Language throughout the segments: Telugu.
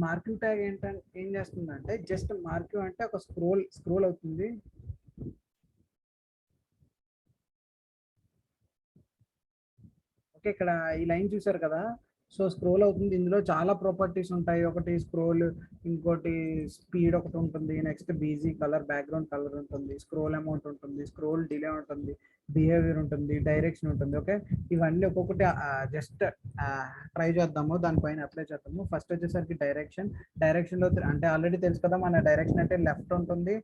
మార్కింగ్ ట్యాగ్ ఏంటంటే ఏం చేస్తుందంటే జస్ట్ మార్కింగ్ అంటే ఒక స్క్రోల్ అవుతుంది. ఓకే, ఇక్కడ ఈ లైన్ చూసారు కదా, సో స్క్రోల్ అవుతుంది. ఇందులో చాలా ప్రాపర్టీస్ ఉంటాయి. ఒకటి స్క్రోల్, ఇంకోటి స్పీడ్ ఒకటి ఉంటుంది, next BG colour, background colour ఉంటుంది, స్క్రోల్ అమౌంట్ ఉంటుంది, స్క్రోల్ డిలే ఉంటుంది, బిహేవియర్ ఉంటుంది, డైరెక్షన్ ఉంటుంది. ఓకే, ఇవన్నీ ఒక్కొక్కటి జస్ట్ ట్రై చేద్దాము, దానిపైన అప్లై చేద్దాము. ఫస్ట్ వచ్చేసరికి డైరెక్షన్లో అంటే ఆల్రెడీ తెలుసు కదా, మన డైరెక్షన్ అంటే లెఫ్ట్ ఉంటుంది,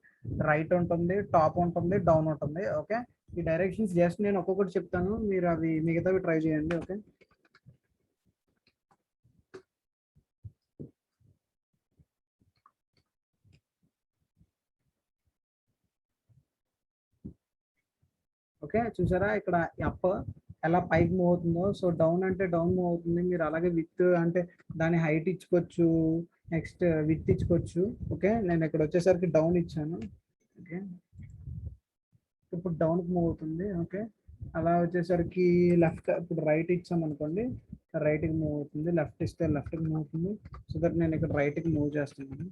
రైట్ ఉంటుంది, టాప్ ఉంటుంది, డౌన్ ఉంటుంది. ఓకే, ఈ డైరెక్షన్స్ జస్ట్ నేను ఒక్కొక్కటి చెప్తాను, మీరు అవి మిగతావి ట్రై చేయండి. ఓకే, ఓకే చూసారా ఇక్కడ అప్ ఎలా పైకి మూవ్ అవుతుందో, సో డౌన్ అంటే డౌన్ మూవ్ అవుతుంది. మీరు అలాగే విత్ అంటే దాని హైట్ ఇచ్చుకోవచ్చు, నెక్స్ట్ విత్ ఇచ్చుకోవచ్చు. ఓకే, నేను ఇక్కడ వచ్చేసరికి డౌన్ ఇచ్చాను. ఓకే, ఇప్పుడు డౌన్కి మూవ్ అవుతుంది. ఓకే, అలా వచ్చేసరికి లెఫ్ట్, ఇప్పుడు రైట్ ఇచ్చాం అనుకోండి, రైట్కి మూవ్ అవుతుంది. లెఫ్ట్ ఇస్తే లెఫ్ట్కి మూవ్ అవుతుంది. సో దట్ నేను ఇక్కడ రైట్కి మూవ్ చేస్తున్నాను.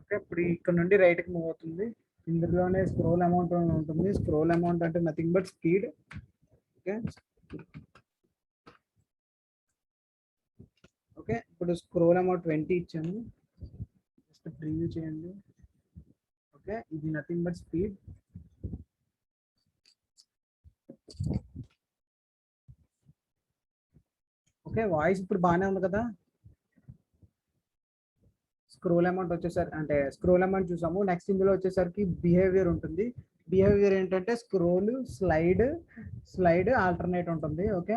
ఓకే, ఇప్పుడు ఇక్కడ నుండి రైట్కి మూవ్ అవుతుంది. ఇందులోనే స్క్రోల్ అమౌంట్ ఉంటుంది. స్క్రోల్ అమౌంట్ అంటే nothing but speed. Okay, okay ఇప్పుడు స్క్రోల్ అమౌంట్ 20 ఇచ్చాను. జస్ట్ ప్రివ్యూ చేయండి. ఓకే, ఇది nothing but speed. Okay, voice ఇప్పుడు బాగానే ఉంది కదా. స్క్రోల్ అమౌంట్ వచ్చేసరికి అంటే స్క్రోల్ అమౌంట్ చూసాము. నెక్స్ట్ ఇందులో వచ్చేసరికి బిహేవియర్ ఉంటుంది. బిహేవియర్ ఏంటంటే స్క్రోల్, స్లైడ్ ఆల్టర్నేట్ ఉంటుంది. ఓకే,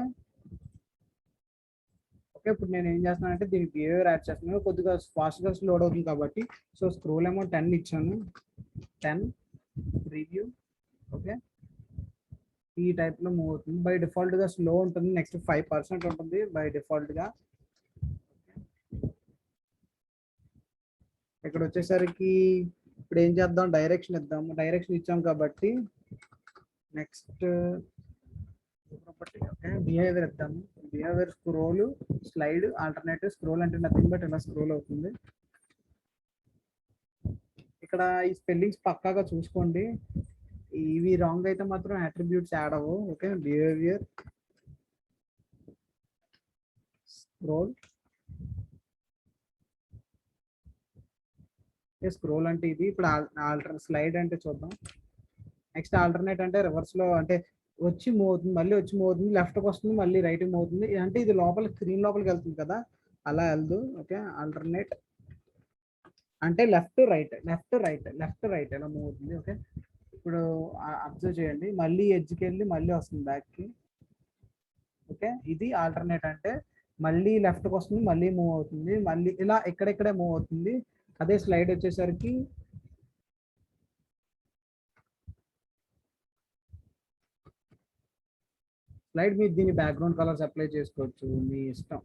ఓకే ఇప్పుడు నేను ఏం చేస్తున్నానంటే దీనికి బిహేవియర్ యాడ్ చేస్తున్నాను. కొద్దిగా ఫాస్ట్గా లోడ్ అవుతుంది కాబట్టి, సో స్క్రోల్ అమౌంట్ 10 ఇచ్చాను. 10 రివ్యూ. ఓకే, ఈ టైప్ లో మూవ్ అవుతుంది. బై డిఫాల్ట్ గా స్లో ఉంటుంది. నెక్స్ట్ 5% ఉంటుంది బై డిఫాల్ట్ గా. ఇక్కడ వచ్చేసరికి ఇప్పుడు ఏం చేద్దాం, డైరెక్షన్ ఇద్దాము. డైరెక్షన్ ఇచ్చాం కాబట్టి నెక్స్ట్ బిహేవియర్ ఇద్దాము. Behaviour scroll, slide, alternative. Scroll అంటే నథింగ్ బట్ ఇలా స్క్రోల్ అవుతుంది. ఇక్కడ ఈ స్పెల్లింగ్స్ పక్కాగా చూసుకోండి, ఇవి రాంగ్ అయితే మాత్రం అట్రిబ్యూట్స్ యాడ్ అవ్వవు. Okay, behaviour scroll. స్క్రోల్ అంటే ఇది. ఇప్పుడు స్లైడ్ అంటే చూద్దాం. నెక్స్ట్ ఆల్టర్నేట్ అంటే రివర్స్ లో అంటే వచ్చి మూవ్ అవుతుంది, మళ్ళీ వచ్చి మూవ్ అవుతుంది, లెఫ్ట్కి వస్తుంది, మళ్ళీ రైట్కి మూవ్ అవుతుంది. అంటే ఇది లోపల స్క్రీన్ లోపలికి వెళ్తుంది కదా, అలా వెళ్దు. ఓకే, ఆల్టర్నేట్ అంటే లెఫ్ట్ రైట్ ఇలా మూవ్ అవుతుంది. ఓకే, ఇప్పుడు అబ్జర్వ్ చేయండి, మళ్ళీ ఎడ్జ్కి వెళ్ళి మళ్ళీ వస్తుంది బ్యాక్కి. ఓకే, ఇది ఆల్టర్నేట్ అంటే మళ్ళీ లెఫ్ట్కి వస్తుంది, మళ్ళీ మూవ్ అవుతుంది, మళ్ళీ ఇలా ఎక్కడెక్కడే మూవ్ అవుతుంది. అదే స్లైడ్ వచ్చేసరికి స్లైడ్ మీద దీని బ్యాక్గ్రౌండ్ కలర్స్ అప్లై చేసుకోవచ్చు, మీ ఇష్టం,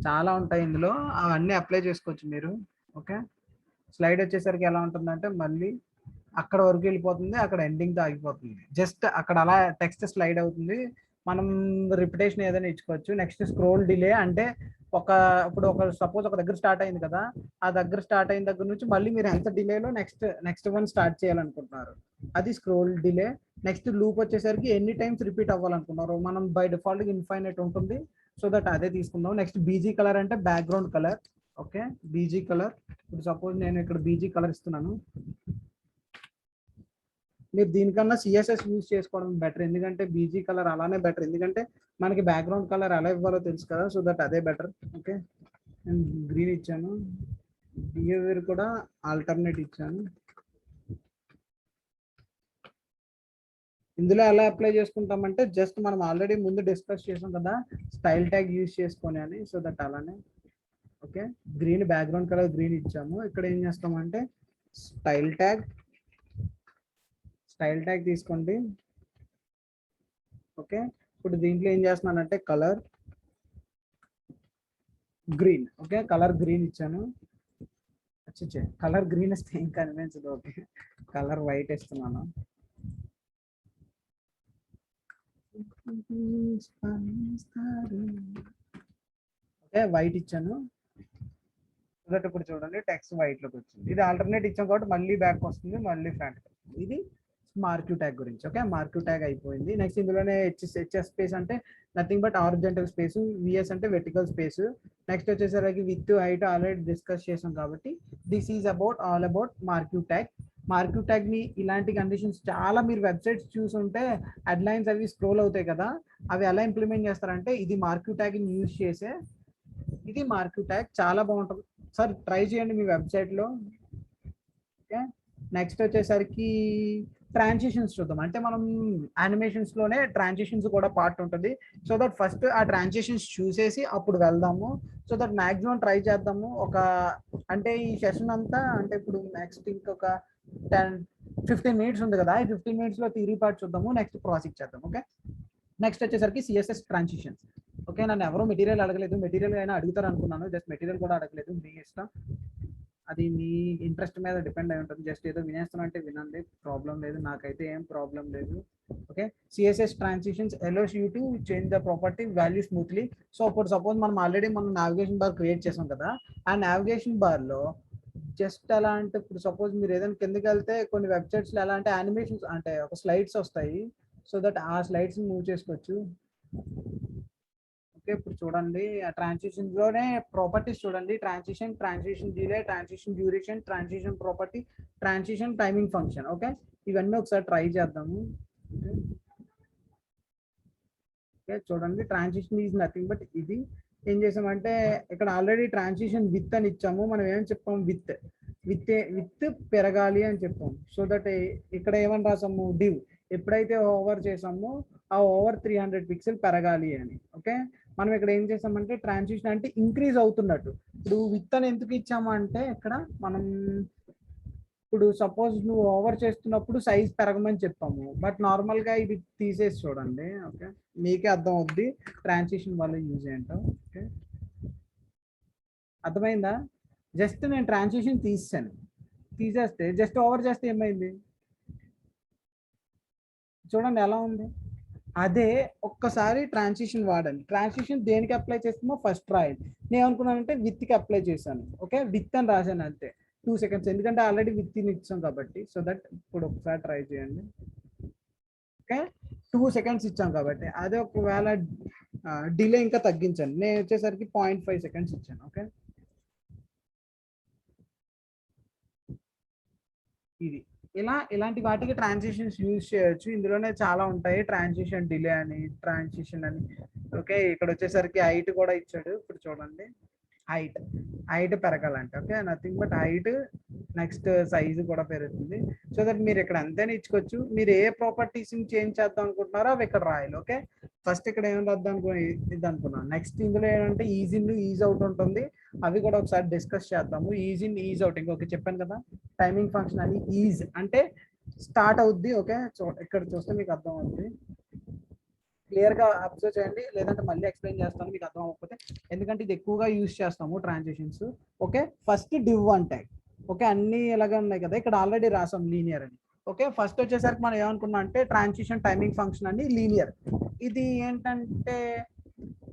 చాలా ఉంటాయి ఇందులో, అవన్నీ అప్లై చేసుకోవచ్చు మీరు. ఓకే, స్లైడ్ వచ్చేసరికి ఎలా ఉంటుందంటే మళ్ళీ అక్కడ వరకు వెళ్ళిపోతుంది, అక్కడ ఎండింగ్ తో ఆగిపోతుంది. జస్ట్ అక్కడ అలా టెక్స్ట్ స్లైడ్ అవుతుంది. మనం రిపిటేషన్ ఏదైనా ఇచ్చుకోవచ్చు. నెక్స్ట్ స్క్రోల్ డిలే అంటే ఇప్పుడు సపోజ్ ఒక దగ్గర స్టార్ట్ అయింది కదా, ఆ దగ్గర స్టార్ట్ అయిన దగ్గర నుంచి మళ్ళీ మీరు ఎంత డిలేలో నెక్స్ట్ వన్ స్టార్ట్ చేయాలనుకుంటున్నారు, అది స్క్రోల్ డిలే. నెక్స్ట్ లూప్ వచ్చేసరికి ఎన్ని టైమ్స్ రిపీట్ అవ్వాలనుకున్నారు, మనం బై డిఫాల్ట్ ఇన్ఫైనైట్ ఉంటుంది, సో దట్ అదే తీసుకుందాం. నెక్స్ట్ బీజీ కలర్ అంటే background colour. Okay, BG colour. ఇప్పుడు సపోజ్ నేను ఇక్కడ బీజీ కలర్ ఇస్తున్నాను. మీరు దీనికన్నా సిఎస్ఎస్ యూజ్ చేసుకోవడం బెటర్, ఎందుకంటే బీజీ కలర్ అలానే బెటర్, ఎందుకంటే మనకి బ్యాక్గ్రౌండ్ కలర్ ఎలా ఇవ్వాలో తెలుసు కదా, సో దట్ అదే బెటర్. ఓకే, నేను గ్రీన్ ఇచ్చాను. బిహేవియర్ కూడా ఆల్టర్నేట్ ఇచ్చాను. ఇందులో ఎలా అప్లై చేసుకుంటామంటే జస్ట్ మనం ఆల్రెడీ ముందు డిస్కస్ చేసాం కదా, స్టైల్ ట్యాగ్ యూజ్ చేసుకొని అని, సో దట్ అలానే. Okay, green background colour green ఇచ్చాము. ఇక్కడ ఏం చేస్తామంటే స్టైల్ ట్యాగ్ తీసుకోండి. ఓకే, ఇప్పుడు దీంట్లో ఏం చేస్తున్నానంటే colour green. Okay, colour green ఇచ్చాను. కలర్ గ్రీన్ ఇస్తే ఏం కనిపించదు. ఓకే, కలర్ వైట్ ఇస్తున్నాను. వైట్ ఇచ్చాను. మొదట ఇప్పుడు చూడండి టెక్స్ట్ వైట్ లోకి వచ్చింది. ఇది ఆల్టర్నేట్ ఇచ్చాం కాబట్టి మళ్ళీ బ్యాక్ వస్తుంది, మళ్ళీ ఫ్రంట్. ఇది మార్క్యూ ట్యాగ్ గురించి. ఓకే, మార్క్యూ ట్యాగ్ అయిపోయింది. నెక్స్ట్ ఇందులోనే హెచ్ఎస్ స్పేస్ అంటే nothing but horizontal space, VS అంటే వెర్టికల్ స్పేస్. నెక్స్ట్ వచ్చేసరికి విత్ హైట్ ఆల్రెడీ డిస్కస్ చేసాం కాబట్టి this is about all about marquee tag. Marquee tag ని ఇలాంటి కండిషన్స్ చాలా మీరు వెబ్సైట్స్ చూసుంటే హెడ్లైన్స్ అవి స్క్రోల్ అవుతాయి కదా, అవి ఎలా ఇంప్లిమెంట్ చేస్తారంటే ఇది మార్క్యూ ట్యాగ్ ని యూజ్ చేసే, ఇది మార్క్యూ ట్యాగ్ చాలా బాగుంటుంది సార్, ట్రై చేయండి మీ వెబ్సైట్లో. ఓకే, నెక్స్ట్ వచ్చేసరికి ట్రాన్సిషన్స్ చూద్దాం. అంటే మనం యానిమేషన్స్ లోనే ట్రాన్సిషన్స్ కూడా పార్ట్ ఉంటుంది. సో దట్ ఫస్ట్ ఆ ట్రాన్సిషన్స్ చూసేసి అప్పుడు వెళ్దాము. సో దట్ మాక్సిమం ట్రై చేద్దాము. ఒక అంటే ఈ సెషన్ అంతా అంటే ఇప్పుడు నెక్స్ట్ ఇంకొక 10-15 మినిట్స్ ఉంది కదా, ఈ 15 మినిట్స్ లో థియరీ పార్ట్ చూద్దాము, నెక్స్ట్ ప్రాసెస్ చేద్దాం. ఓకే, నెక్స్ట్ వచ్చేసరికి సిఎస్ఎస్ ట్రాన్సిషన్స్. ఓకే, నన్ను ఎవరో మెటీరియల్ అడగలేదు, మెటీరియల్ అయినా అడుగుతారు అనుకున్నాను, జస్ట్ మెటీరియల్ కూడా అడగలేదు, మీ ఇష్టం, అది మీ ఇంట్రెస్ట్ మీద డిపెండ్ అయి ఉంటుంది. జస్ట్ ఏదో వినేస్తున్నా అంటే వినండి, ప్రాబ్లం లేదు, నాకైతే ఏం ప్రాబ్లం లేదు. Okay, CSS transitions allows you to change the property value smoothly. So ఇప్పుడు సపోజ్ మనం ఆల్రెడీ మనం నావిగేషన్ బార్ క్రియేట్ చేసాం కదా, ఆ నావిగేషన్ బార్ లో జస్ట్ ఎలా అంటే ఇప్పుడు సపోజ్ మీరు ఏదైనా కిందకి వెళ్తే కొన్ని వెబ్సైట్స్ లో ఎలా అంటే యానిమేషన్స్ అంటే ఒక స్లైడ్స్ వస్తాయి, సో దట్ ఆ స్లైడ్స్ మూవ్ చేసుకోవచ్చు. ఓకే, ఇప్పుడు చూడండి ఆ ట్రాన్సిషన్ లోనే ప్రాపర్టీస్ చూడండి, transition, transition delay, transition duration, transition property, transition timing function. Okay, ఇవన్నీ ఒకసారి ట్రై చేద్దాము. ఓకే, చూడండి ట్రాన్సిషన్ ఈజ్ నథింగ్ బట్ ఇది ఏం చేసామంటే ఇక్కడ ఆల్రెడీ ట్రాన్సిషన్ విత్ అని ఇచ్చాము, మనం ఏం చెప్పాం, విత్ విత్ పెరగాలి అని చెప్పాము. సో దట్ ఇక్కడ ఏమని రాసాము, డివ్ ఎప్పుడైతే ఓవర్ చేసామో ఆ ఓవర్ 300 పిక్సెల్ పెరగాలి అని. ఓకే, మనం ఇక్కడ ఏం చేసామంటే ట్రాన్సిషన్ అంటే ఇంక్రీజ్ అవుతున్నట్టు. ఇప్పుడు విత్ అని ఎందుకు ఇచ్చాము అంటే ఇక్కడ మనం ఇప్పుడు సపోజ్ నువ్వు ఓవర్ చేస్తున్నప్పుడు సైజ్ పెరగమని చెప్పాము, బట్ నార్మల్ గా ఇది తీసేసి చూడండి. ఓకే, మీకే అర్థం అవుద్ది ట్రాన్సిషన్ వల్ల యూజ్ ఏంటో. ఓకే, అర్థమైందా? జస్ట్ నేను ట్రాన్సిషన్ తీసేస్తే జస్ట్ ఓవర్ చేస్తే ఏమైంది చూడండి ఎలా ఉంది. అదే ఒక్కసారి ట్రాన్సిషన్ వాడండి. ట్రాన్సిషన్ దేనికి అప్లై చేస్తామో ఫస్ట్ రాయండి. నేను అనుకున్నానంటే విత్కి అప్లై చేశాను. ఓకే, విత్ అని రాశాను అంతే, 2 సెకండ్స్, ఎందుకంటే ఆల్రెడీ విత్ ఇచ్చాం కాబట్టి. సో దట్ ఇప్పుడు ఒకసారి ట్రై చేయండి. ఓకే, 2 సెకండ్స్ ఇచ్చాం కాబట్టి అదే ఒకవేళ డిలే ఇంకా తగ్గించండి, నేను వచ్చేసరికి 0.5 సెకండ్స్ ఇచ్చాను. ఓకే, ఇది ఇలాంటి వాటికి ట్రాన్సిషన్స్ యూజ్ చేయొచ్చు. ఇందులోనే చాలా ఉంటాయి, ట్రాన్సిషన్ డిలే అని, ట్రాన్సిషన్ అని. ఓకే, ఇక్కడ వచ్చేసరికి హైట్ కూడా ఇచ్చాడు. ఇప్పుడు చూడండి హైట్ పెరగాలంటే okay, nothing but height, next size కూడా పెరుగుతుంది. సో దట్ మీరు ఇక్కడ అంతేనే ఇచ్చుకోవచ్చు. మీరు ఏ ప్రాపర్టీస్ చేంజ్ చేద్దాం అనుకుంటున్నారో అవి ఇక్కడ రాయాలి. ఓకే, ఫస్ట్ ఇక్కడ ఏం రాద్దాం ఇది అనుకున్నాను. నెక్స్ట్ ఇందులో ఏంటంటే ఈజ్ ఇన్ ఈజ్ అవుట్ ఉంటుంది, అవి కూడా ఒకసారి డిస్కస్ చేద్దాము. ఈజ్ ఇన్ ఈజ్ అవుట్ ఇంకొక చెప్పాను కదా, టైమింగ్ ఫంక్షన్ అని ఈజ్ అంటే స్టార్ట్ అవుద్ది. ఓకే, ఇక్కడ చూస్తే మీకు అర్థం అవుతుంది, క్లియర్ గా అబ్జర్వ్ చేయండి, లేదంటే మళ్ళీ ఎక్స్ప్లెయిన్ చేస్తాను మీకు అర్థం అవ్వకపోతే, ఎందుకంటే ఇది ఎక్కువగా యూజ్ చేస్తాము ట్రాన్సిషన్స్. ఓకే, ఫస్ట్ డివ్ అంటే ఓకే అన్ని ఎలాగా ఉన్నాయి కదా, ఇక్కడ ఆల్రెడీ రాసాం లీనియర్ అని. ఓకే, ఫస్ట్ వచ్చేసరికి మనం ఏమనుకున్నాం అంటే ట్రాన్సిషన్ టైమింగ్ ఫంక్షన్ అని లీనియర్. ఇది ఏంటంటే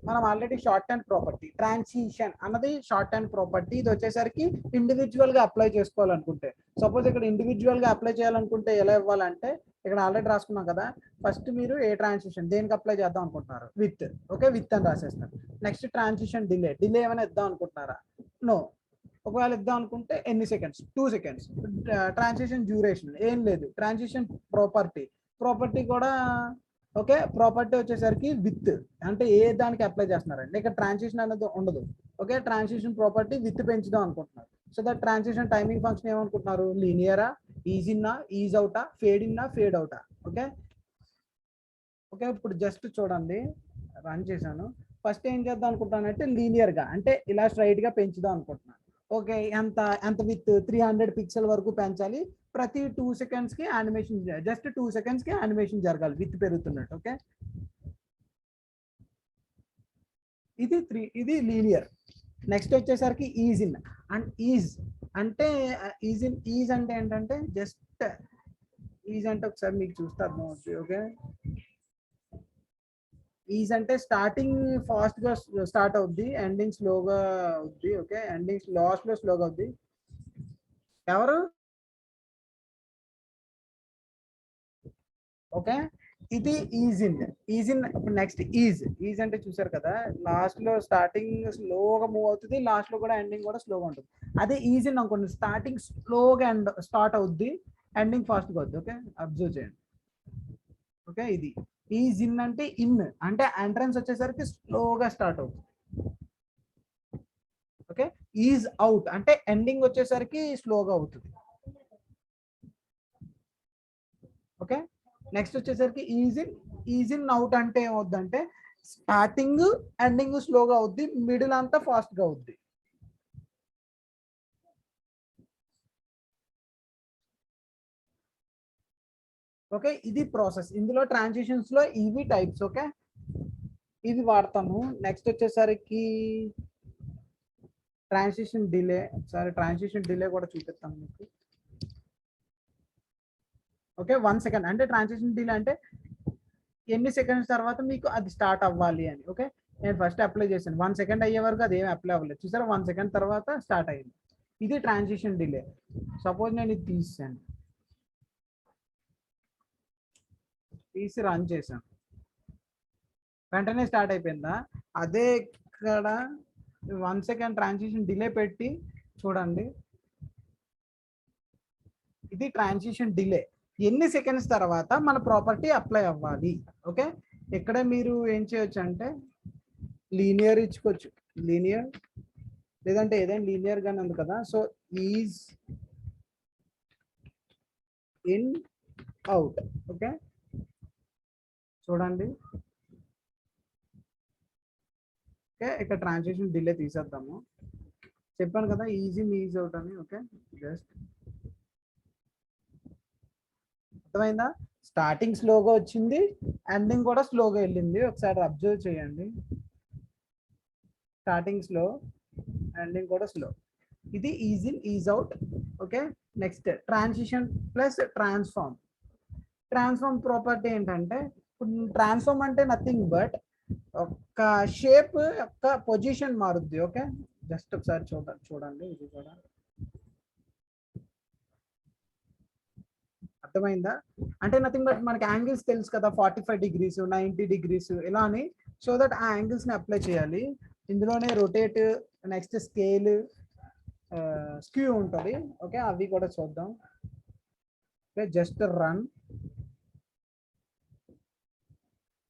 మనం already short hand property, transition అన్నది షార్ట్ హ్యాండ్ ప్రాపర్టీ. ఇది వచ్చేసరికి ఇండివిజువల్ గా అప్లై చేసుకోవాలనుకుంటే, సపోజ్ ఇక్కడ ఇండివిజువల్ గా అప్లై చేయాలనుకుంటే ఎలా ఇవ్వాలంటే ఇక్కడ ఆల్రెడీ రాసుకున్నాం కదా, ఫస్ట్ మీరు ఏ ట్రాన్సిషన్ దేనికి అప్లై చేద్దాం అనుకుంటున్నారు, విత్. ఓకే, విత్ అని రాసేస్తారు. నెక్స్ట్ ట్రాన్సిషన్ డిలే ఏమైనా ఇద్దాం అనుకుంటున్నారా, నో. ఒకవేళ ఇద్దాం అనుకుంటే ఎన్ని సెకండ్స్, 2 సెకండ్స్. ట్రాన్సిషన్ డ్యూరేషన్ ఏం లేదు. ట్రాన్సిషన్ ప్రాపర్టీ కూడా ఓకే, ప్రాపర్టీ వచ్చేసరికి విత్ అంటే ఏ దానికి అప్లై చేస్తున్నారండి, ఇక్కడ ట్రాన్సిషన్ అనేది ఉండదు. ఓకే, ట్రాన్సిషన్ ప్రాపర్టీ విత్ పెంచుదాం అనుకుంటున్నారు. So that transition timing function ఏమనుకుంటున్నారు, లీనియరా, ఈజ్ ఇన్నా, ఈజ్ అవుటా, ఫేడ్ ఇన్నా, ఫేడ్ అవుటా. ఓకే, ఓకే, ఇప్పుడు జస్ట్ చూడండి రన్ చేశాను. ఫస్ట్ ఏం చేద్దాం అనుకుంటానంటే లీనియర్ గా అంటే ఇలా స్ట్రైట్ గా పెంచుదాం అనుకుంటున్నాను. ఓకే, ఎంత విత్ 300 పిక్సెల్ వరకు పెంచాలి, ప్రతి 2 సెకండ్స్ కి యానిమేషన్, జస్ట్ 2 సెకండ్స్ కి యానిమేషన్ జరగాలి విత్ పెరుగుతున్నట్టు. ఓకే, ఇది లీనియర్. నెక్స్ట్ వచ్చేసరికి ఈజ్ ఇన్ అండ్ ఈజ్ అంటే ఈజ్ అంటే ఏంటంటే జస్ట్ ఈజ్ అంటే ఒకసారి మీకు చూస్తే అర్థం అవుతుంది. ఓకే, ఈజ్ అంటే స్టార్టింగ్ ఫాస్ట్ గా స్టార్ట్ అవుద్ది, ఎండింగ్ స్లోగా అవుద్ది. ఓకే, ఎండింగ్ లాస్ట్ లో స్లోగా అవుద్ది. ఎవరు? ఓకే, ఇది ఈజ్ ఇన్. Is in. ఇప్పుడు నెక్స్ట్ ఈజ్ అంటే చూసారు కదా, లాస్ట్ లో స్టార్టింగ్ స్లోగా మూవ్ అవుతుంది, లాస్ట్ లో కూడా ఎండింగ్ కూడా స్లోగా ఉంటుంది. అదే ఈజ్ ఇన్ అనుకోండి, స్టార్టింగ్ స్లోగా ఎండ్ స్టార్ట్ అవుద్ది, ఎండింగ్ ఫాస్ట్ గా అవుద్ది. ఓకే, అబ్జర్వ్ చేయండి. ఓకే, ఇది ఈజ్ ఇన్ అంటే ఇన్ అంటే ఎంట్రన్స్ వచ్చేసరికి స్లోగా స్టార్ట్ అవుతుంది. ఓకే, ఈజ్ అవుట్ అంటే ఎండింగ్ వచ్చేసరికి స్లోగా అవుతుంది. ఓకే, నెక్స్ట్ వచ్చేసరికి ఈజ్ ఇన్ అవుట్ అంటే ఏమవుద్దంటే స్టార్టింగ్ ఎండింగ్ స్లోగా అవుద్ది, మిడిల్ అంతా ఫాస్ట్ గా అవుద్ది. ఓకే, ఇది ప్రాసెస్. ఇందులో ట్రాన్సిషన్స్ లో ఇవి టైప్స్. ఓకే, ఇవి వాడతాము. నెక్స్ట్ వచ్చేసరికి ట్రాన్సిషన్ డిలే. ఒకసారి ట్రాన్సిషన్ డిలే కూడా చూపిస్తాను మీకు. ఓకే, 1 సెకండ్ అంటే ట్రాన్సిషన్ డిలే అంటే ఎన్ని సెకండ్స్ తర్వాత మీకు అది స్టార్ట్ అవ్వాలి అని. ఓకే, నేను ఫస్ట్ అప్లై చేశాను, 1 సెకండ్ అయ్యే వరకు అది ఏమి అప్లై అవ్వలేదు. చూసారా, 1 సెకండ్ తర్వాత స్టార్ట్ అయ్యింది. ఇది ట్రాన్సిషన్ డిలే. సపోజ్ నేను ఇది తీసి రన్ చేశాను, వెంటనే స్టార్ట్ అయిపోయిందా? అదే ఇక్కడ 1 సెకండ్ ట్రాన్సిషన్ డిలే పెట్టి చూడండి, ఇది ట్రాన్సిషన్ డిలే. ఎన్ని సెకండ్స్ తర్వాత మన ప్రాపర్టీ అప్లై అవ్వాలి. ఓకే, ఇక్కడ మీరు ఏం చేయొచ్చు అంటే లీనియర్ ఇచ్చుకోవచ్చు, లీనియర్, లేదంటే ఏదైనా లీనియర్ గానే ఉంది కదా. So is in out. Okay, చూడండి. ఓకే, ఇక్కడ ట్రాన్సిషన్ డిలే తీసేద్దాము. చెప్పాను కదా ఈజీ ఈజ్ అవుట్ అని. ఓకే, జస్ట్ అర్థమైందా? స్టార్టింగ్ స్లోగా వచ్చింది, ఎండింగ్ కూడా స్లోగా వెళ్ళింది. ఒకసారి అబ్జర్వ్ చేయండి, స్టార్టింగ్ స్లో, ఎండింగ్ కూడా స్లో. ఇది is in is out. Okay, next transition plus transform. Transform property ఏంటంటే, ట్రాన్స్ఫార్మ్ అంటే నథింగ్ బట్ ఒక షేప్ యొక్క పొజిషన్ మారుద్ది. ఓకే, జస్ట్ ఒకసారి చూడండి ఇది కూడా. అర్థమైందా? అంటే నథింగ్ బట్ మనకి యాంగిల్స్ తెలుసు కదా, 45 డిగ్రీస్, 90 డిగ్రీస్ ఇలా అని. సో దట్ ఆ యాంగిల్స్ ని అప్లై చేయాలి. ఇందులోనే రొటేట్, నెక్స్ట్ స్కేల్, స్క్యూ ఉంటుంది. ఓకే, అవి కూడా చూద్దాం. Okay, just run.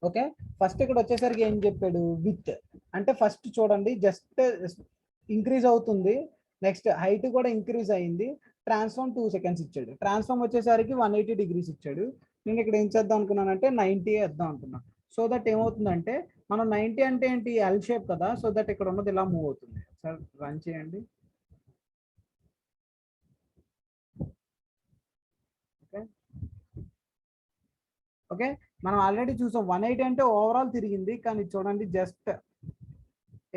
Okay, first ఇక్కడ వచ్చేసరికి ఏం చెప్పాడు, విత్ అంటే ఫస్ట్ చూడండి జస్ట్ ఇంక్రీజ్ అవుతుంది, నెక్స్ట్ హైట్ కూడా ఇంక్రీజ్ అయింది. ట్రాన్స్ఫార్మ్ 2 సెకండ్స్ ఇచ్చాడు. ట్రాన్స్ఫార్మ్ వచ్చేసరికి 180 డిగ్రీస్ ఇచ్చాడు. నేను ఇక్కడ ఏం చేద్దాం అనుకున్నానంటే 90 వేద్దాం అనుకున్నాను. సో దట్ ఏమవుతుందంటే, మనం 90 అంటే ఏంటి, ఎల్ షేప్ కదా, సో దట్ ఇక్కడ ఉన్నది ఇలా మూవ్ అవుతుంది. సార్ రన్ చేయండి. ఓకే, ఓకే, మనం ఆల్రెడీ చూసాం 180 అంటే ఓవరాల్ తిరిగింది, కానీ చూడండి జస్ట్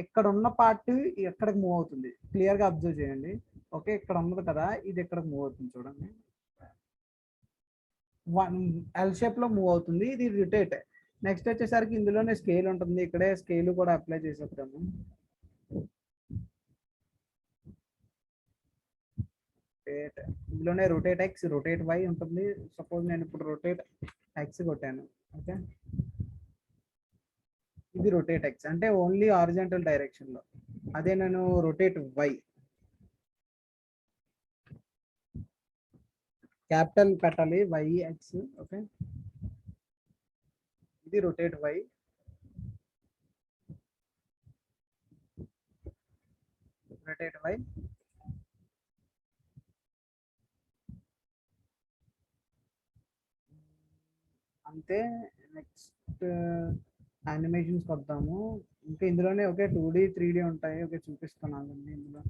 ఇక్కడ ఉన్న పార్ట్ ఎక్కడికి మూవ్ అవుతుంది, క్లియర్ గా అబ్జర్వ్ చేయండి. ఓకే, ఇక్కడ ఉన్నది కదా, ఇది ఎక్కడికి మూవ్ అవుతుంది చూడండి, ఎల్ షేప్ లో మూవ్ అవుతుంది. ఇది రొటేట్. నెక్స్ట్ వచ్చేసరికి ఇందులోనే స్కేల్ ఉంటుంది, ఇక్కడే స్కేల్ కూడా అప్లై చేసేద్దాము. ఇందులోనే రొటేట్ ఎక్స్, రొటేట్ వై ఉంటుంది. సపోజ్ నేను ఇప్పుడు రొటేట్ ఎక్స్ కొట్టాను. ఓకే, ఇది రొటేట్ ఎక్స్ అంటే ఓన్లీ హారిజాంటల్ డైరెక్షన్ లో. అదే నేను రొటేట్ వై, క్యాపిటల్ పెట్టాలి, వై ఎక్స్. ఓకే, ఇది రొటేట్ వై, రొటేట్ వై. అంతే. నెక్స్ట్ యానిమేషన్స్ వద్దాము. ఇంకా ఇందులోనే ఓకే 2D 3D ఉంటాయి. ఓకే, చూపిస్తున్నాను ఇందులో.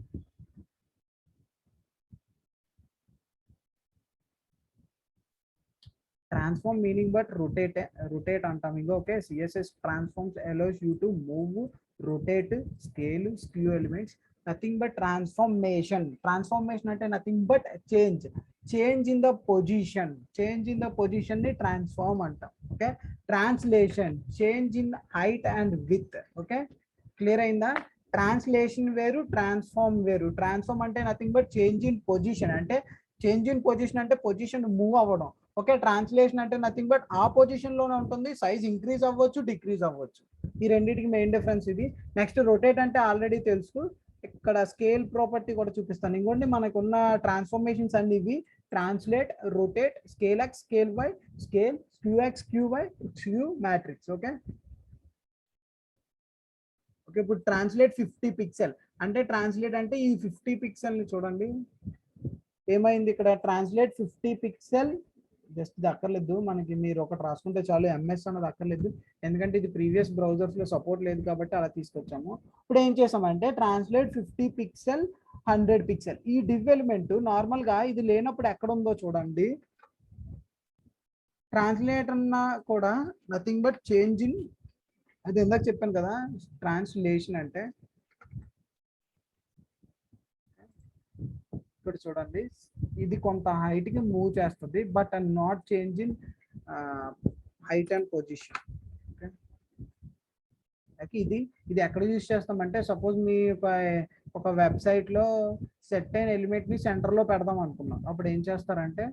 ట్రాన్స్ఫార్మ్ మీనింగ్ బట్ రొటేట్ అంటాం ఇంకా. Okay, CSS transforms allows you to move, rotate, scale, skew elements nothing but transformation. Transformation అంటే nothing but change. Change in the position. Change in the position ని ట్రాన్స్ఫార్మ్ అంటాం. Okay. Translation change in height and width. Okay, clear అయిందా? ట్రాన్స్లేషన్ వేరు, ట్రాన్స్ఫార్మ్ వేరు. ట్రాన్స్ఫార్మ్ అంటే nothing but change in position. అంటే చేంజ్ ఇన్ పొజిషన్ అంటే పొజిషన్ మూవ్ అవ్వడం. ఓకే. ట్రాన్స్లేషన్ అంటే నథింగ్ బట్ ఆ పొజిషన్ లోనే ఉంటుంది, సైజ్ ఇంక్రీజ్ అవ్వచ్చు, డిక్రీజ్ అవ్వచ్చు. ఈ రెండింటికి మెయిన్ డిఫరెన్స్ ఇది. నెక్స్ట్ రొటేట్ అంటే ఆల్రెడీ తెలుసు. ఇక్కడ స్కేల్ ప్రాపర్టీ కూడా చూపిస్తాను. ఇంకోటి మనకున్న ట్రాన్స్ఫర్మేషన్స్ అన్ని ఇవి: translate, rotate, scale x, scale y, scale, skew x, skew y, skew matrix. Okay. Okay, ఇప్పుడు ట్రాన్స్లేట్ 50 పిక్సెల్ అంటే ట్రాన్స్లేట్ అంటే ఈ 50 పిక్సెల్ ని చూడండి ఏమైంది ఇక్కడ. ట్రాన్స్లేట్ 50 పిక్సెల్ జస్ట్ ఇది అక్కర్లేదు మనకి, మీరు ఒకటి రాసుకుంటే చాలు. ఎంఎస్ అన్నది అక్కర్లేదు, ఎందుకంటే ఇది ప్రీవియస్ బ్రౌజర్స్ లో సపోర్ట్ లేదు కాబట్టి అలా తీసుకొచ్చాము. ఇప్పుడు ఏం చేసామంటే ట్రాన్స్లేట్ 50 పిక్సెల్, 100 పిక్సెల్. ఈ డివ్ ఎలిమెంట్ నార్మల్ గా ఇది లేనప్పుడు ఎక్కడ ఉందో చూడండి. ట్రాన్స్లేట్ అన్నా కూడా నథింగ్ బట్ చేంజ్ ఇన్, అది ఇందాక చెప్పాను కదా, ట్రాన్స్లేషన్ అంటే ఇక్కడ చూడండి ఇది కొంత హైట్ కి మూవ్ చేస్తుంది, but not change in height and position. Okay, ఇది ఎక్కడ యూజ్ చేస్తామంటే సపోజ్ మీ ఒక వెబ్సైట్ లో సెట్ అయిన ఎలిమెంట్ ని సెంటర్ లో పెడదాం అనుకున్నాం. అప్పుడు ఏం చేస్తారంటే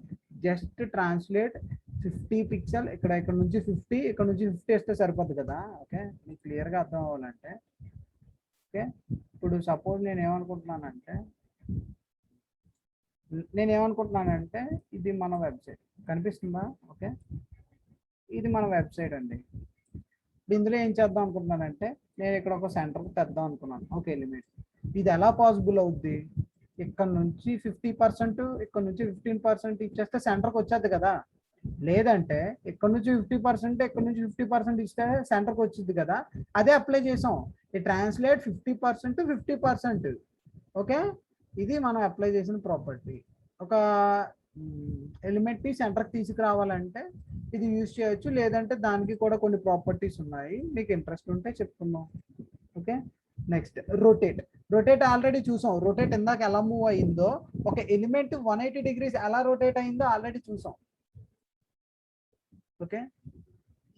జస్ట్ ట్రాన్స్లేట్ 50 పిక్సెల్, ఇక్కడ నుంచి 50, ఇక్కడ నుంచి 50 వేస్తే సరిపోద్ది కదా. ఓకే, మీకు క్లియర్ గా అర్థం అవ్వాలంటే. ఓకే, ఇప్పుడు సపోజ్ నేనేమనుకుంటున్నానంటే ఇది మన వెబ్సైట్ కనిపిస్తుందా? ఓకే, ఇది మన వెబ్సైట్ అండి. ఇందులో ఏం చేద్దాం అనుకుంటున్నానంటే నేను ఇక్కడ ఒక సెంటర్ తెద్దాం అనుకున్నాను ఒక ఎలిమెంట్. ఇది ఎలా పాసిబుల్ అవుద్ది? ఇక్కడ నుంచి 50%, ఇక్కడ నుంచి 15% ఇచ్చేస్తే సెంటర్కి వచ్చేది కదా. లేదంటే ఇక్కడ నుంచి 50%, ఇక్కడ నుంచి 50% ఇస్తే సెంటర్కి వచ్చింది కదా. అదే అప్లై చేసాం, ఈ ట్రాన్స్లేట్ 50%, 50%. ఓకే, ఇది మనం అప్లై చేసిన ప్రాపర్టీ. ఒక ఎలిమెంట్ ని సెంటర్కి తీసుకురావాలంటే ఇది యూజ్ చేయొచ్చు, లేదంటే దానికి కూడా కొన్ని ప్రాపర్టీస్ ఉన్నాయి, మీకు ఇంట్రెస్ట్ ఉంటే చెప్తున్నాం. Okay, next rotate. Rotate already చూసాం. రొటేట్ ఇందాక ఎలా మూవ్ అయిందో, ఒక ఎలిమెంట్ 180 డిగ్రీస్ ఎలా రొటేట్ అయిందో ఆల్రెడీ చూసాం. ఓకే,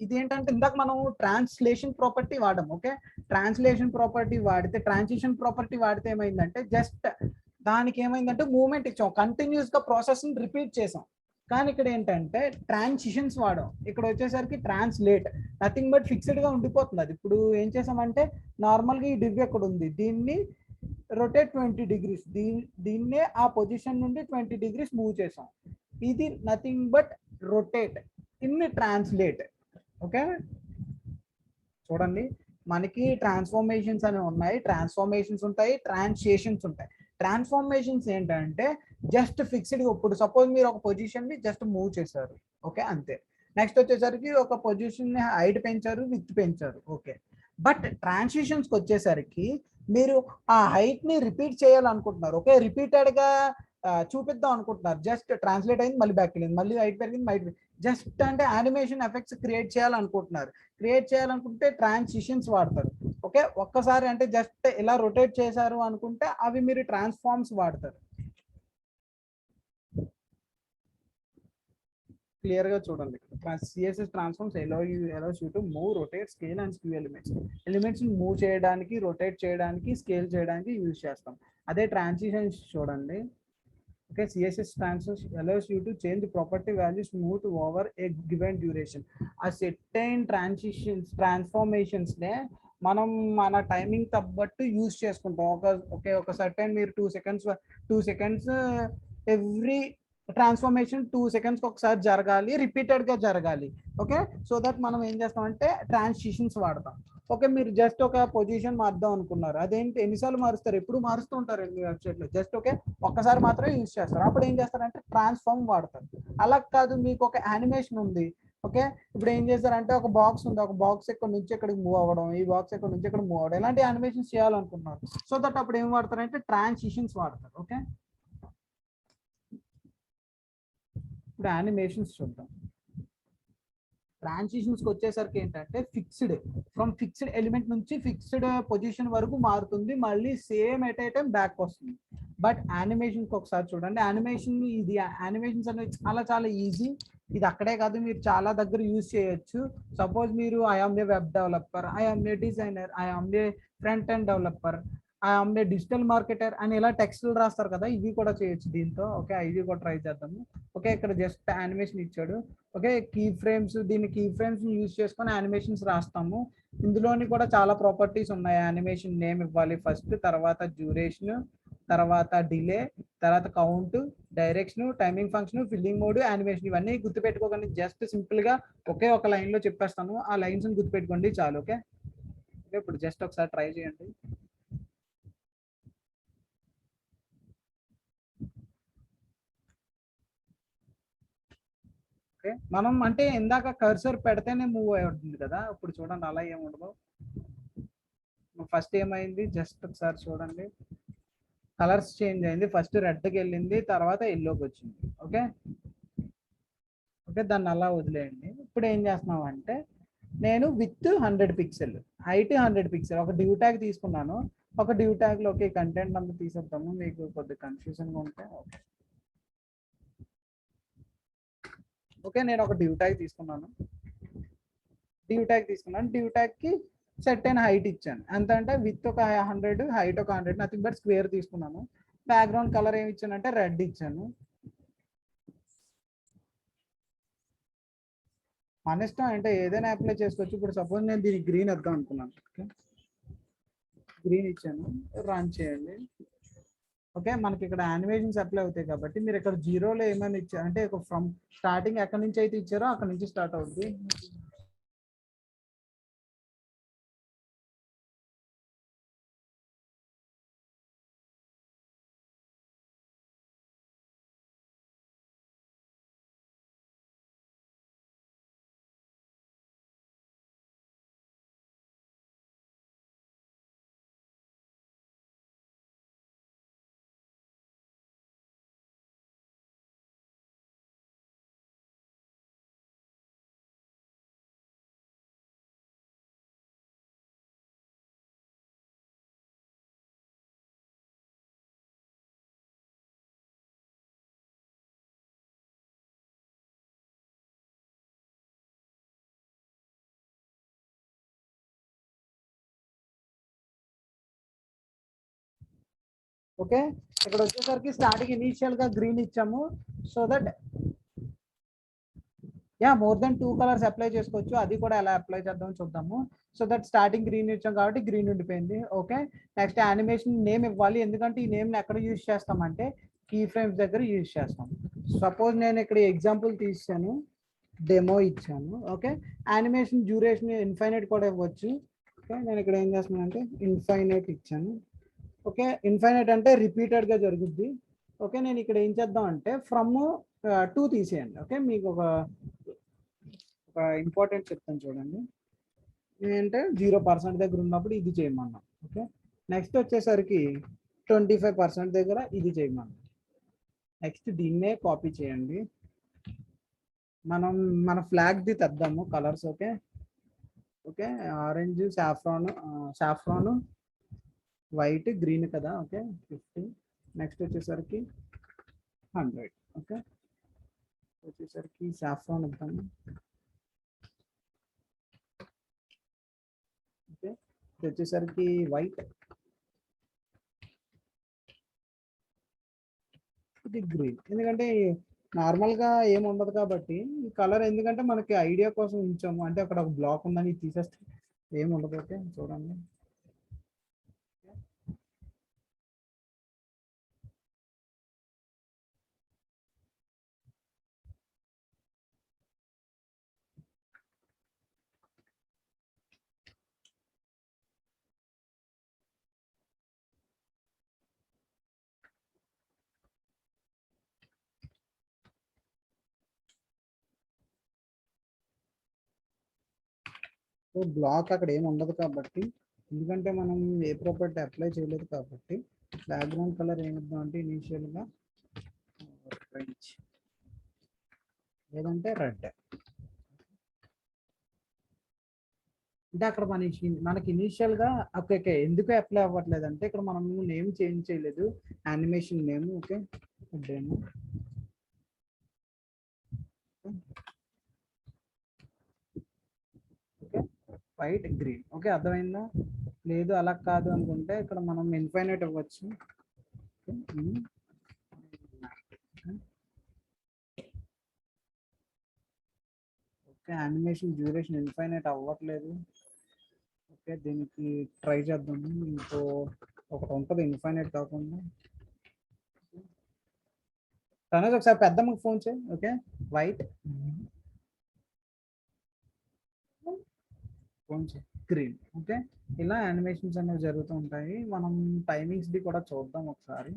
ఇదేంటంటే ఇందాక మనం ట్రాన్స్లేషన్ ప్రాపర్టీ వాడాం. ఓకే, ట్రాన్స్లేషన్ ప్రాపర్టీ వాడితే, ట్రాన్సిషన్ ప్రాపర్టీ వాడితే ఏమైందంటే జస్ట్ దానికి ఏమైందంటే మూవ్మెంట్ ఇచ్చాం, కంటిన్యూస్ గా ప్రాసెస్ ని రిపీట్ చేసాం. కానీ ఇక్కడ ఏంటంటే ట్రాన్సిషన్స్ వాడాం. ఇక్కడ వచ్చేసరికి ట్రాన్స్లేట్ నథింగ్ బట్ ఫిక్స్డ్ గా ఉండిపోతుంది. అది ఇప్పుడు ఏం చేసామంటే నార్మల్ గా ఈ డివ్ ఎక్కడ ఉంది, దీన్ని రొటేట్ 20 డిగ్రీస్, దీన్నే ఆ పొజిషన్ నుండి 20 డిగ్రీస్ మూవ్ చేసాం. ఇది nothing but rotate in translate. Okay, చూడండి మనకి ట్రాన్స్ఫార్మేషన్స్ అనేవి ఉన్నాయి, ట్రాన్స్ఫార్మేషన్స్ ఉంటాయి, ట్రాన్సిషన్స్ ఉంటాయి. ట్రాన్స్ఫార్మేషన్స్ ఏంటంటే జస్ట్ ఫిక్స్డ్. ఇప్పుడు సపోజ్ మీరు ఒక పొజిషన్ ని జస్ట్ మూవ్ చేశారు, ఓకే, అంతే. నెక్స్ట్ వచ్చేసరికి ఒక పొజిషన్ ని హైట్ పెంచారు, విత్ పెంచారు, ఓకే. బట్ ట్రాన్సిషన్స్ కి వచ్చేసరికి మీరు ఆ హైట్ ని రిపీట్ చేయాలనుకుంటున్నారు. ఓకే, రిపీటెడ్ గా చూపిద్దాం అనుకుంటున్నారు. జస్ట్ ట్రాన్స్లేట్ అయింది, మళ్ళీ బ్యాక్ వెళ్ళింది, మళ్ళీ హైట్ పెరిగింది, హైట్ జస్ట్ అంటే యానిమేషన్ ఎఫెక్ట్స్ క్రియేట్ చేయాలనుకుంటున్నారు. క్రియేట్ చేయాలనుకుంటే ట్రాన్సిషన్స్ వాడతారు. ఓకే, ఒక్కసారి అంటే జస్ట్ ఇలా రొటేట్ చేశారు అనుకుంటే అవి మీరు ట్రాన్స్ఫార్మ్స్ వాడతారు. క్లియర్ గా చూడండి, CSS transforms allows you to move, rotate, scale and skew elements move చేయడానికి, రొటేట్ చేయడానికి, స్కేల్ చేయడానికి యూజ్ చేస్తాం. అదే ట్రాన్సిషన్స్ చూడండి. Okay, CSS transforms allows you to change the property values moved over a given duration. ఆ సెట్ అయిన ట్రాన్స్ఫార్మేషన్స్ నే మనం మన టైమింగ్ తగ్గట్టు యూజ్ చేసుకుంటాం. ఒక సర్టెన్ మీరు 2 సెకండ్స్ ఎవ్రీ ట్రాన్స్ఫార్మేషన్ 2 సెకండ్స్ ఒకసారి జరగాలి, రిపీటెడ్ గా జరగాలి. ఓకే, సో దట్ మనం ఏం చేస్తామంటే ట్రాన్సిషన్స్ వాడతాం. ఓకే, మీరు జస్ట్ ఒక పొజిషన్ మారుద్దాం అనుకున్నారు, అదేంటి ఎన్నిసార్లు మారుస్తారు? ఎప్పుడు మారుస్తూ ఉంటారు మీ వెబ్సైట్ లో. జస్ట్ ఓకే ఒక్కసారి మాత్రమే యూజ్ చేస్తారు. అప్పుడు ఏం చేస్తారంటే ట్రాన్స్ఫార్మ్ వాడతారు. అలా కాదు, మీకు ఒక యానిమేషన్ ఉంది. ఓకే, ఇప్పుడు ఏం చేస్తారంటే ఒక బాక్స్ ఉంది, ఒక బాక్స్ ఇక్కడ నుంచి ఇక్కడికి మూవ్ అవ్వడం, ఈ బాక్స్ ఇక్కడ నుంచి ఇక్కడ మూవ్ అవ్వడం, ఇలాంటి యానిమేషన్స్ చేయాలనుకుంటున్నారు. సో దట్ అప్పుడు ఏం వాడతారంటే ట్రాన్సిషన్స్ వాడతారు. ఓకే, ఇప్పుడు యానిమేషన్స్ చూద్దాం. ట్రాన్సిషన్స్కి వచ్చేసరికి ఏంటంటే ఫ్రమ్ ఫిక్స్డ్ ఎలిమెంట్ నుంచి ఫిక్స్డ్ పొజిషన్ వరకు మారుతుంది, మళ్ళీ same at a time back వస్తుంది. బట్ యానిమేషన్కి ఒకసారి చూడండి, యానిమేషన్స్ అనేవి చాలా చాలా ఈజీ. ఇది అక్కడే కాదు, మీరు చాలా దగ్గర యూజ్ చేయొచ్చు. సపోజ్ మీరు I am a web developer, I am a designer, I am a front end developer, I am a digital marketer అని ఇలా టెక్స్ట్లు రాస్తారు కదా, ఇవి కూడా చేయొచ్చు దీంతో. ఓకే, ఇది కూడా ట్రై చేద్దాము. ఓకే, ఇక్కడ జస్ట్ యానిమేషన్ ఇచ్చాడు. ఓకే, కీ ఫ్రేమ్స్, దీన్ని కీ ఫ్రేమ్స్ యూజ్ చేసుకొని యానిమేషన్స్ రాస్తాము. ఇందులోని కూడా చాలా ప్రాపర్టీస్ ఉన్నాయి. యానిమేషన్ నేమ్ ఇవ్వాలి ఫస్ట్, తర్వాత డ్యూరేషన్, తర్వాత డిలే, తర్వాత count, direction, timing function, filling mode, animation. ఇవన్నీ గుర్తుపెట్టుకోకండి, జస్ట్ సింపుల్ గా ఒకే ఒక లైన్ లో చెప్పేస్తాను, ఆ లైన్స్ గుర్తుపెట్టుకోండి చాలు. ఓకే, ఇప్పుడు జస్ట్ ఒకసారి ట్రై చేయండి. ఓకే, మనం అంటే ఇందాక కర్సర్ పెడితేనే మూవ్ అవుతుంది కదా, ఇప్పుడు చూడండి అలా ఏముండదు. ఫస్ట్ ఏమైంది జస్ట్ ఒకసారి చూడండి, కలర్స్ చేంజ్ అయింది. ఫస్ట్ రెడ్కి వెళ్ళింది, తర్వాత ఎల్లోకి వచ్చింది. ఓకే ఓకే, దాన్ని అలా వదిలేయండి. ఇప్పుడు ఏం చేస్తున్నాం అంటే, నేను విత్ 100 పిక్సెల్, హైట్ 100 పిక్సెల్ ఒక డ్యూ ట్యాగ్ తీసుకున్నాను. ఒక డ్యూ ట్యాగ్ లోకి కంటెంట్ అంతా తీసేద్దాము, మీకు కొద్దిగా కన్ఫ్యూజన్గా ఉంటే. ఓకే, నేను ఒక డ్యూ ట్యాగ్ తీసుకున్నాను. డ్యూ ట్యాగ్ కి సెట్ అయిన హైట్ ఇచ్చాను. ఎంత అంటే విత్ ఒక 100, హైట్ ఒక 100, నథింగ్ బట్ స్క్వేర్ తీసుకున్నాను. బ్యాక్గ్రౌండ్ కలర్ ఏమి ఇచ్చానంటే రెడ్ ఇచ్చాను. మన ఇష్టం, అంటే ఏదైనా అప్లై చేసుకోవచ్చు. ఇప్పుడు సపోజ్ నేను దీనికి గ్రీన్ వద్దాం అనుకున్నాను. ఓకే, గ్రీన్ ఇచ్చాను, రన్ చేయండి. ఓకే, మనకి ఇక్కడ యానిమేషన్స్ అప్లై అవుతాయి కాబట్టి మీరు ఇక్కడ జీరోలో ఏమైనా ఇచ్చారు అంటే ఫ్రమ్ స్టార్టింగ్ ఎక్కడి నుంచి అయితే ఇచ్చారో అక్కడ నుంచి స్టార్ట్ అవుతుంది. ఓకే, ఇక్కడ వచ్చేసరికి స్టార్టింగ్ ఇనీషియల్ గా గ్రీన్ ఇచ్చాము. So that more than 2 colours apply చేసుకోవచ్చు. అది కూడా ఎలా అప్లై చేద్దామో చూద్దాము. సో దట్ స్టార్టింగ్ గ్రీన్ ఇచ్చాం కాబట్టి గ్రీన్ ఉండిపోయింది. ఓకే, నెక్స్ట్ యానిమేషన్ నేమ్ ఇవ్వాలి. ఎందుకంటే ఈ నేమ్ ఎక్కడ యూజ్ చేస్తామంటే కీ ఫ్రేమ్స్ దగ్గర యూజ్ చేస్తాం. సపోజ్ నేను ఇక్కడ ఎగ్జాంపుల్ తీసాను, డెమో ఇచ్చాను. ఓకే, యానిమేషన్ డ్యూరేషన్ ఇన్ఫైనైట్ కూడా ఇవ్వచ్చు. ఓకే, నేను ఇక్కడ ఏం చేస్తున్నాను అంటే ఇన్ఫైనైట్ ఇచ్చాను. ఓకే, ఇన్ఫైనైట్ అంటే రిపీటెడ్ గా జరుగుద్ది. ఓకే, నేను ఇక్కడ ఏం చేద్దాం అంటే ఫ్రమ్ 2 తీసేయండి. ఓకే, మీకు ఒక ఇంపార్టెంట్ చెప్తాను చూడండి. ఏంటంటే 0% దగ్గర ఉన్నప్పుడు ఇది చేయమన్నా. ఓకే, నెక్స్ట్ వచ్చేసరికి 25% దగ్గర ఇది చేయమన్నా. నెక్స్ట్ దీన్నే కాపీ చేయండి, మనం మన ఫ్లాగ్ ది తెద్దాము colours. Okay okay, orange, saffron, white, green కదా. ఓకే, 50. నెక్స్ట్ వచ్చేసరికి 100. ఓకే, వచ్చేసరికి సాఫ్రాన్ ఇద్దాము. ఓకే, వచ్చేసరికి వైట్, ఇది గ్రీన్. ఎందుకంటే నార్మల్ గా ఏమి ఉండదు కాబట్టి ఈ కలర్ ఎందుకంటే మనకి ఐడియా కోసం ఉంచాము. అంటే అక్కడ ఒక బ్లాక్ ఉందని తీసేస్తే ఏమి ఉండదు. ఓకే, చూడండి. సో బ్లాక్ అక్కడ ఏమి ఉండదు కాబట్టి, ఎందుకంటే మనం ఏ ప్రాపర్టీ అప్లై చేయలేదు కాబట్టి బ్యాక్గ్రౌండ్ కలర్ ఏమిద్దాం అంటే ఇనీషియల్గా ఆరెంజ్ లేదంటే రెడ్. అంటే అక్కడ మనకి ఇనీషియల్ గా ఓకే ఎందుకు అప్లై అవ్వట్లేదు అంటే ఇక్కడ మనం నేమ్ చేంజ్ చేయలేదు, animation name. Okay demo okay white green. Okay అర్థమైందా? లేదు అలా కాదు అనుకుంటే ఇక్కడ మనం ఇన్ఫైనైట్ అవ్వచ్చు. ఓకే యానిమేషన్ డ్యూరేషన్ ఇన్ఫైనైట్ అవ్వట్లేదు. ఓకే దీనికి ట్రై చేద్దాము. ఇంకో ఒకటి ఉంటుంది ఇన్ఫైనైట్ కాకుండా. తనది ఒకసారి పెద్దమ్మకి ఫోన్ చేయి. ఓకే వైట్ ఫోన్ చేయి గ్రీన్. ఓకే ఇలా యానిమేషన్స్ అనేవి జరుగుతూ ఉంటాయి. మనం టైమింగ్స్ది కూడా చూద్దాం ఒకసారి.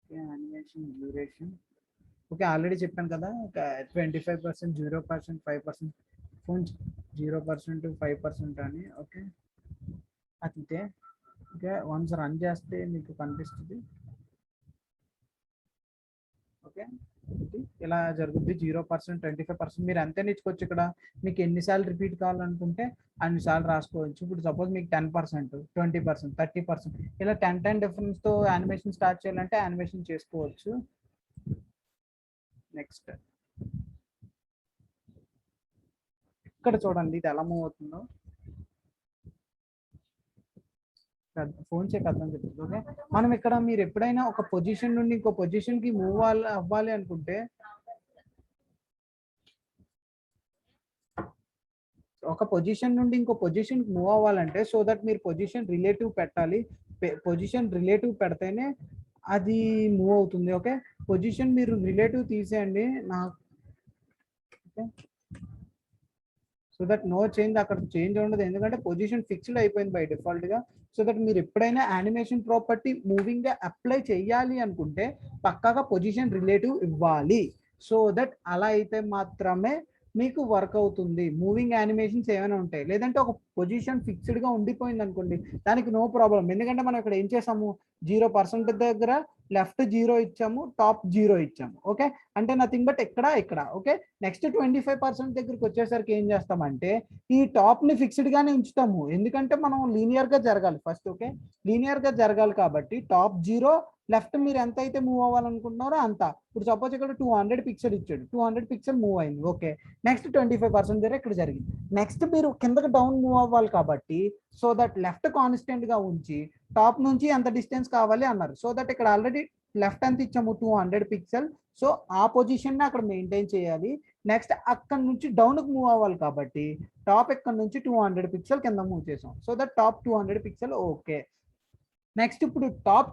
Okay animation duration. Okay already చెప్పాను కదా 25%, 0%, 5%. ఫోన్ 0%, 5% అని. ఓకే అతితే ఓకే వన్స్ రన్ చేస్తే మీకు కనిపిస్తుంది. ఓకే ఇలా జరుగుద్ది 0%, 25%. మీరు అంతే ఇచ్చుకోవచ్చు. ఇక్కడ మీకు ఎన్నిసార్లు రిపీట్ కావాలనుకుంటే అన్నిసార్లు రాసుకోవచ్చు. ఇప్పుడు సపోజ్ మీకు 10%, 20%, 30% ఇలా 10 డిఫరెన్స్ తో యానిమేషన్ స్టార్ట్ చేయాలంటే యానిమేషన్ చేసుకోవచ్చు. నెక్స్ట్ ఇక్కడ చూడండి ఇది ఎలా మూవ్ అవుతుందో. ఫోన్ చేసి అర్థం చెప్తుంది. ఓకే మనం ఇక్కడ మీరు ఎప్పుడైనా ఒక పొజిషన్ నుండి ఇంకో పొజిషన్ కి మూవ్ అవ్వాలి అనుకుంటే ఒక పొజిషన్ నుండి ఇంకో పొజిషన్ మూవ్ అవ్వాలంటే సో దట్ మీరు పొజిషన్ రిలేటివ్ పెట్టాలి. పొజిషన్ రిలేటివ్ పెడితేనే అది మూవ్ అవుతుంది. ఓకే పొజిషన్ మీరు రిలేటివ్ తీసేయండి okay so that no change, అక్కడ చేంజ్ ఉండదు ఎందుకంటే పొజిషన్ ఫిక్స్డ్ అయిపోయింది బై డిఫాల్ట్ గా. సో దట్ మీరు ఎప్పుడైనా యానిమేషన్ ప్రాపర్టీ మూవింగ్ గా అప్లై చేయాలి అనుకుంటే పక్కాగా పొజిషన్ రిలేటివ్ ఇవ్వాలి. సో దట్ అలా అయితే మాత్రమే మీకు వర్క్ అవుతుంది. మూవింగ్ యానిమేషన్స్ ఏమైనా ఉంటాయి, లేదంటే ఒక పొజిషన్ ఫిక్స్డ్ గా ఉండిపోయింది అనుకోండి దానికి నో ప్రాబ్లం. ఎందుకంటే మనం ఇక్కడ ఏం చేసాము 0% దగ్గర లెఫ్ట్ 0 ఇచ్చాము, టాప్ 0 ఇచ్చాము. ఓకే అంటే నథింగ్ బట్ ఇక్కడ. ఓకే నెక్స్ట్ 25% దగ్గరికి వచ్చేసరికి ఏం చేస్తామంటే ఈ టాప్ ని ఫిక్స్డ్ గానే ఉంచుతాము. ఎందుకంటే మనం లీనియర్ గా జరగాలి ఫస్ట్. ఓకే లీనియర్ గా జరగాలి కాబట్టి టాప్ 0 లెఫ్ట్ మీరు ఎంత అయితే మూవ్ అవ్వాలనుకుంటున్నారో అంత. ఇప్పుడు సపోజ్ ఇక్కడ 200 పిక్సెల్ ఇచ్చాడు, 200 పిక్సెల్ మూవ్ అయింది. ఓకే నెక్స్ట్ 25% దగ్గర ఇక్కడ జరిగింది. నెక్స్ట్ మీరు కిందకి డౌన్ మూవ్ అవ్వాలి కాబట్టి సో దట్ లెఫ్ట్ కాన్స్టెంట్ గా ఉంచి టాప్ నుంచి ఎంత డిస్టెన్స్ కావాలి అన్నారు. సో దట్ ఇక్కడ ఆల్రెడీ లెఫ్ట్ ఎంత ఇచ్చాము 200 పిక్సెల్. సో ఆ పొజిషన్ ని అక్కడ మెయింటైన్ చేయాలి. నెక్స్ట్ అక్కడ నుంచి డౌన్ కు మూవ్ అవ్వాలి కాబట్టి టాప్ ఇక్కడ నుంచి 200 పిక్సెల్ కింద మూవ్ చేసాం. So that top 200 pixel. Okay next ఇప్పుడు టాప్